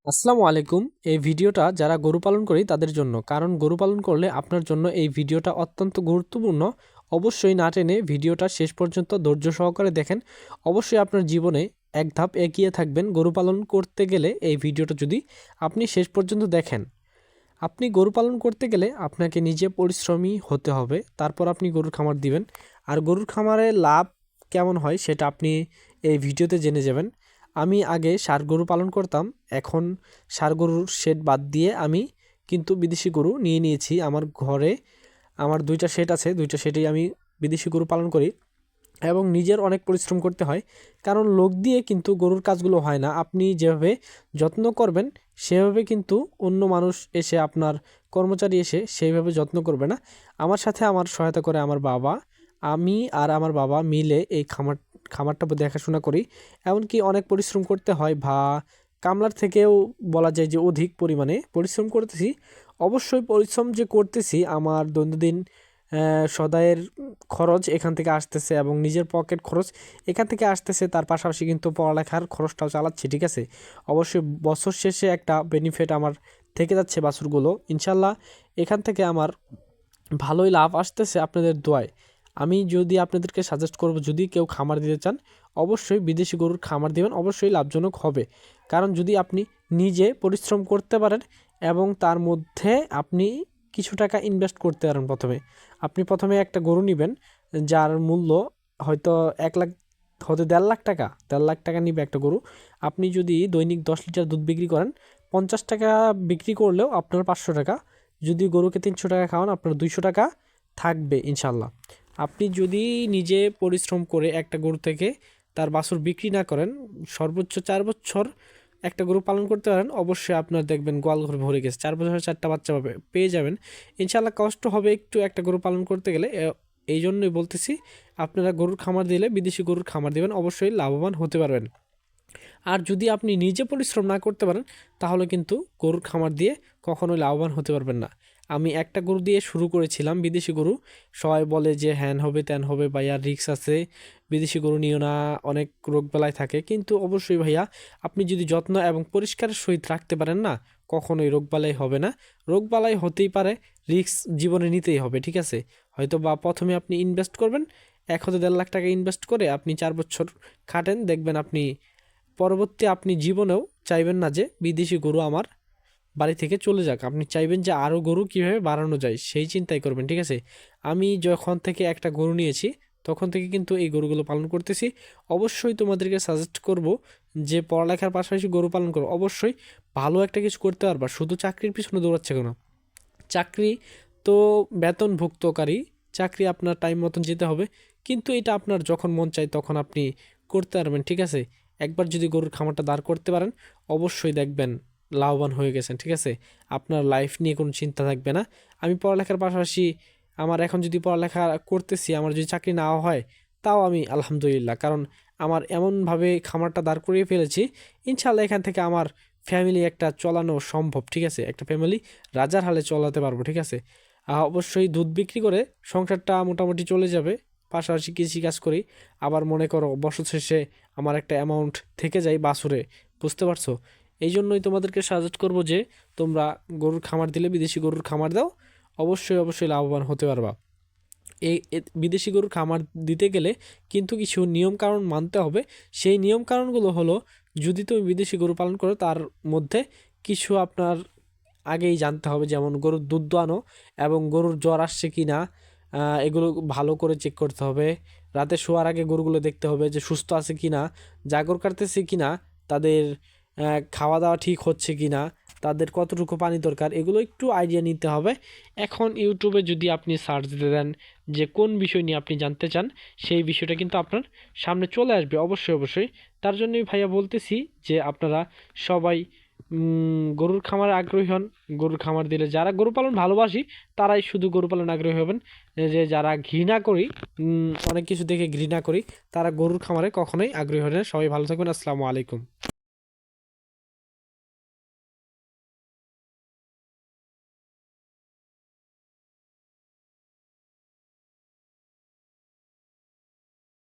আসসালামু আলাইকুম। এই ভিডিওটা যারা গরু পালন করি তাদের জন্য, কারণ গরু পালন করলে আপনার জন্য এই ভিডিওটা অত্যন্ত গুরুত্বপূর্ণ। অবশ্যই না টেনে ভিডিওটা শেষ পর্যন্ত ধৈর্য সহকারে দেখেন। অবশ্যই আপনার জীবনে এক ধাপ এগিয়ে থাকবেন গরু পালন করতে গেলে। এই ভিডিওটা যদি আপনি শেষ পর্যন্ত দেখেন, আপনি গরু পালন করতে গেলে আপনাকে নিজে পরিশ্রমী হতে হবে, তারপর আপনি গরুর খামার দিবেন। আর গরুর খামারে লাভ কেমন হয় সেটা আপনি এই ভিডিওতে জেনে যাবেন। আমি আগে ষাঁড় গরু পালন করতাম, এখন ষাঁড় গরুর শেড বাদ দিয়ে আমি কিন্তু বিদেশি গরু নিয়ে নিয়েছি আমার ঘরে। আমার দুইটা শেড আছে, দুইটা শেডেই আমি বিদেশি গরু পালন করি এবং নিজের অনেক পরিশ্রম করতে হয়, কারণ লোক দিয়ে কিন্তু গরুর কাজগুলো হয় না। আপনি যেভাবে যত্ন করবেন সেভাবে কিন্তু অন্য মানুষ এসে, আপনার কর্মচারী এসে সেইভাবে যত্ন করবে না। আমার সাথে আমার সহায়তা করে আমার বাবা, আমি আর আমার বাবা মিলে এই খামারটা দেখাশোনা করি। এমনকি অনেক পরিশ্রম করতে হয়, বা কামলার থেকেও বলা যায় যে অধিক পরিমাণে পরিশ্রম করতেছি। অবশ্যই পরিশ্রম যে করতেছি, আমার দৈনন্দিন সদাইয়ের খরচ এখান থেকে আসতেছে এবং নিজের পকেট খরচ এখান থেকে আসতেছে, তার পাশাপাশি কিন্তু পড়ালেখার খরচটাও চালাচ্ছি, ঠিক আছে। অবশ্যই বছর শেষে একটা বেনিফিট আমার থেকে যাচ্ছে বাছুরগুলো, ইনশাল্লাহ এখান থেকে আমার ভালোই লাভ আসতেছে আপনাদের দোয়ায়। আমি যদি আপনাদেরকে সাজেস্ট করব, যদি কেউ খামার দিতে চান অবশ্যই বিদেশি গরুর খামার দিবেন, অবশ্যই লাভজনক হবে। কারণ যদি আপনি নিজে পরিশ্রম করতে পারেন এবং তার মধ্যে আপনি কিছু টাকা ইনভেস্ট করতে পারেন। প্রথমে একটা গরু নেবেন যার মূল্য হয়তো 1 লাখ হতে 1.5 লাখ টাকা, 1.5 লাখ টাকা নিবে একটা গরু। আপনি যদি দৈনিক 10 লিটার দুধ বিক্রি করেন, 50 টাকা বিক্রি করলেও আপনার 500 টাকা। যদি গরুকে 300 টাকা খাওয়ান আপনার 200 টাকা থাকবে ইনশাল্লাহ। আপনি যদি নিজে পরিশ্রম করে একটা গরু থেকে তার বাছুর বিক্রি না করেন, সর্বোচ্চ 4 বছর একটা গরু পালন করতে পারেন, অবশ্যই আপনার দেখবেন গোয়াল ঘর ভরে গেছে, 4 বছরে 4টা বাচ্চা পেয়ে যাবেন ইনশাল্লাহ। কষ্ট হবে একটু একটা গরু পালন করতে গেলে, এই জন্যই বলতেছি আপনারা গরুর খামার দিলে বিদেশি গরুর খামার দিবেন, অবশ্যই লাভবান হতে পারবেন। আর যদি আপনি নিজে পরিশ্রম না করতে পারেন তাহলে কিন্তু গরুর খামার দিয়ে কখনোই লাভবান হতে পারবেন না। আমি একটা গরু দিয়ে শুরু করেছিলাম, বিদেশি গরু। সবাই বলে যে হ্যান হবে ত্যান হবে, ভাইয়া রিক্স আছে, বিদেশি গরু নিও না, অনেক রোগবালাই থাকে। কিন্তু অবশ্যই ভাইয়া, আপনি যদি যত্ন এবং পরিষ্কারের সহিত রাখতে পারেন না, কখনোই রোগবালাই হবে না। রোগবালাই হতেই পারে, রিক্স জীবনে নিতেই হবে, ঠিক আছে। হয়তো বা প্রথমে আপনি ইনভেস্ট করবেন 1 হতে 1.5 লাখ টাকা ইনভেস্ট করে, আপনি 4 বছর খাটেন, দেখবেন আপনি পরবর্তী আপনি জীবনেও চাইবেন না যে বিদেশি গরু আমার বাড়ি থেকে চলে যাক। আপনি চাইবেন যে আরও গরু কীভাবে বাড়ানো যায় সেই চিন্তাই করবেন, ঠিক আছে। আমি যখন থেকে একটা গরু নিয়েছি তখন থেকে কিন্তু এই গরুগুলো পালন করতেছি। অবশ্যই তোমাদেরকে সাজেস্ট করব যে পড়ালেখার পাশাপাশি গরু পালন করো, অবশ্যই ভালো একটা কিছু করতে পারবা। শুধু চাকরির পিছনে দৌড়াচ্ছে কেন? চাকরি তো বেতনভুক্তকারী চাকরি, আপনার টাইম মতন যেতে হবে, কিন্তু এটা আপনার যখন মন চায় তখন আপনি করতে পারবেন, ঠিক আছে। একবার যদি গরুর খামারটা দাঁড় করতে পারেন অবশ্যই দেখবেন লাভবান হয়ে গেছেন, ঠিক আছে। আপনার লাইফ নিয়ে কোনো চিন্তা থাকবে না। আমি পড়ালেখার পাশাপাশি আমার এখন যদি পড়ালেখা করতেছি, আমার যদি চাকরি নাও হয় তাও আমি আলহামদুলিল্লাহ, কারণ আমার এমনভাবে খামারটা দাঁড় করিয়ে ফেলেছি, ইনশাল্লাহ এখান থেকে আমার ফ্যামিলি একটা চলানো সম্ভব, ঠিক আছে। একটা ফ্যামিলি রাজার হালে চলাতে পারবো, ঠিক আছে। অবশ্যই দুধ বিক্রি করে সংসারটা মোটামুটি চলে যাবে, পাশাপাশি কৃষিকাজ করি। আবার মনে করো বছর শেষে আমার একটা অ্যামাউন্ট থেকে যায় বাছুরে, বুঝতে পারছো। এই জন্যই তোমাদেরকে সাজেস্ট করব যে তোমরা গরুর খামার দিলে বিদেশি গরুর খামার দাও, অবশ্যই অবশ্যই লাভবান হতে পারবা। বিদেশি গরুর খামার দিতে গেলে কিন্তু কিছু নিয়ম কানুন মানতে হবে। সেই নিয়ম কানুনগুলো হলো, যদি তুমি বিদেশি গরু পালন করো তার মধ্যে কিছু আপনার আগেই জানতে হবে, যেমন গরুর দুধ দোয়ানো এবং গরুর জ্বর আসছে কি না, এগুলো ভালো করে চেক করতে হবে। রাতে শোয়ার আগে গরুগুলো দেখতে হবে যে সুস্থ আছে কি না, জাগর কাটতেছে কি না, তাদের খাওয়া দাওয়া ঠিক হচ্ছে কি না, তাদের কতটুকু পানি দরকার, এগুলো একটু আইডিয়া নিতে হবে। এখন ইউটিউবে যদি আপনি সার্চ দিতে দেন যে কোন বিষয় নিয়ে আপনি জানতে চান, সেই বিষয়টা কিন্তু আপনার সামনে চলে আসবে অবশ্যই অবশ্যই। তার জন্যই ভাইয়া বলতেছি যে আপনারা সবাই গরুর খামারে আগ্রহী হন। গরুর খামার দিলে যারা গরু পালন ভালোবাসি তারাই শুধু গরু পালন আগ্রহী হবেন। যে যারা ঘৃণা করি, অনেক কিছু দেখে ঘৃণা করি, তারা গরুর খামারে কখনোই আগ্রহী হবে না। সবাই ভালো থাকবেন, আসসালামু আলাইকুম।